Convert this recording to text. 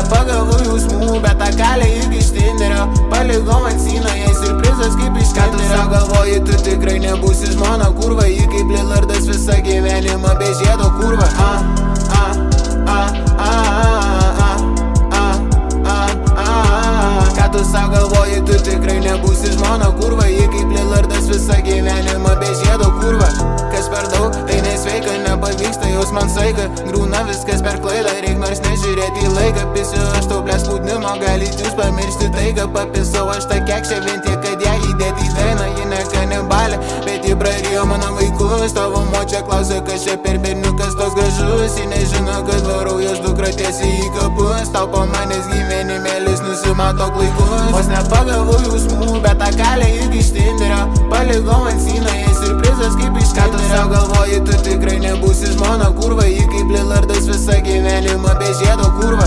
nepagavau jausmų, bet tą kalę juk iš Tinderio palikau ant sino, jai siurprizas kaip iš Tinderio. Ką tu galvoji, tu tikrai nebūsi žmona kurva, ji kaip Lillardas visą gyvenimą be žiedo kurva. Ką tu galvoji, tu tikrai nebūsi žmona kurva, ji kaip Lillardas visą gyvenimą be žiedo kurva. Kas per daug, tai nesveika, nepavyksta jaus man saiką, grūna viskas per klaidą, reik nors nežiūrėti į laiką. Pisiu aš tau blės spaudimo, galit jūs pamiršti taiką. Papisau aš tą kekšę vien tiek, kad ją įdėti į dainą. Ji ne kanibalė, bet ji prarijo mano vaikus. Tavo močia klausia, kas čia per berniukas toks gražus. Ji nežino, kad varau jos dukra tiesiai į kapus. Tau po manęs gyvenimėlis nusimato klaikus. Vos nepagavau jausmų, bet tą kalę juk iš Tinderio palikau ant sino, jai siurprizas kaip iš Tinderio. Ką tu galvoji, tu tikrai nebūsi žmona kurva, ji kaip Lillardas visą gyvenimą be žiedo kurva.